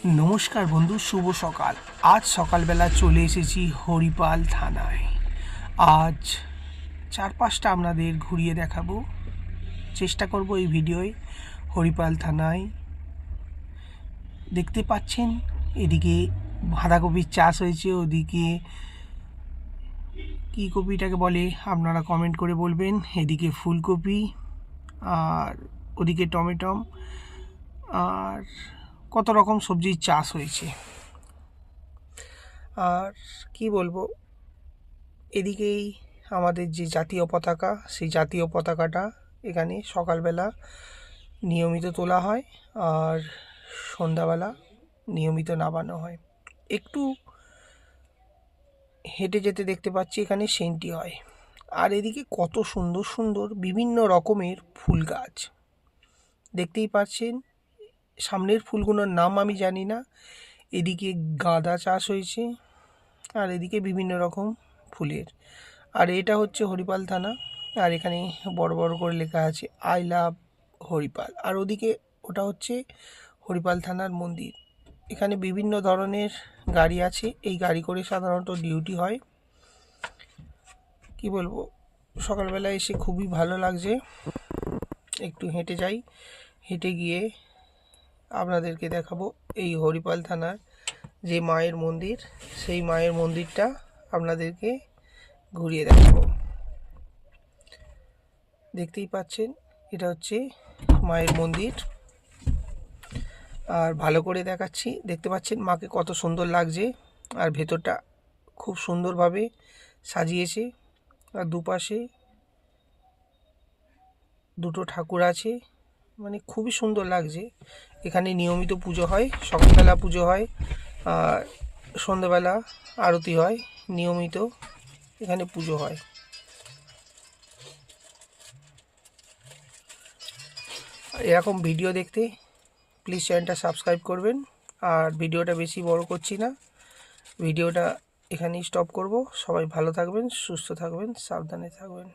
নমস্কার বন্ধু, শুভ সকাল। আজ সকালবেলা চলে এসেছি হরিপাল থানায়। আজ চারপাশটা আপনাদের ঘুরিয়ে দেখাবো, চেষ্টা করব এই ভিডিওয়। হরিপাল থানায় দেখতে পাচ্ছেন এদিকে বাঁধাকপির চাষ হয়েছে, ওদিকে কী কপিটাকে বলে আপনারা কমেন্ট করে বলবেন। এদিকে ফুলকপি, আর ওদিকে টমেটম, আর কত রকম সবজির চাষ হয়েছে। আর কি বলবো, এদিকেই আমাদের যে জাতীয় পতাকা, সেই জাতীয় পতাকাটা এখানে সকালবেলা নিয়মিত তোলা হয়, আর সন্ধ্যাবেলা নিয়মিত নামানো হয়। একটু হেঁটে যেতে দেখতে পাচ্ছি এখানে সেন্টি হয়। আর এদিকে কত সুন্দর সুন্দর বিভিন্ন রকমের ফুল গাছ দেখতেই পাচ্ছেন। সামনের ফুলগুলোর নাম আমি জানি না। এদিকে গাঁদা চাষ হয়েছে, আর এদিকে বিভিন্ন রকম ফুলের। আর এটা হচ্ছে হরিপাল থানা, আর এখানে বড় বড় করে লেখা আছে আই লাভ হরিপাল। আর ওদিকে ওটা হচ্ছে হরিপাল থানার মন্দির। এখানে বিভিন্ন ধরনের গাড়ি আছে, এই গাড়ি করে সাধারণত ডিউটি হয়। কি বলবো, সকালবেলা এসে খুবই ভালো লাগছে। একটু হেঁটে যাই, হেঁটে গিয়ে আপনাদেরকে দেখাবো এই হরিপাল থানার যে মায়ের মন্দির, সেই মায়ের মন্দিরটা আপনাদেরকে ঘুরিয়ে দেখাবো। দেখতেই পাচ্ছেন এটা হচ্ছে মায়ের মন্দির, আর ভালো করে দেখাচ্ছি। দেখতে পাচ্ছেন মাকে কত সুন্দর লাগছে, আর ভেতরটা খুব সুন্দরভাবে সাজিয়েছে। আর দুপাশে দুটো ঠাকুর আছে, মানে খুবই সুন্দর লাগছে। এখানে নিয়মিত পুজো হয়, সকালবেলা পুজো হয়, আর সন্ধ্যাবেলা আরতি হয়। নিয়মিত এখানে পুজো হয়। এরকম ভিডিও দেখতে প্লিজ চ্যানেলটা সাবস্ক্রাইব করবেন। আর ভিডিওটা বেশি বড় করছি না, ভিডিওটা এখানেই স্টপ করব। সবাই ভালো থাকবেন, সুস্থ থাকবেন, সাবধানে থাকবেন।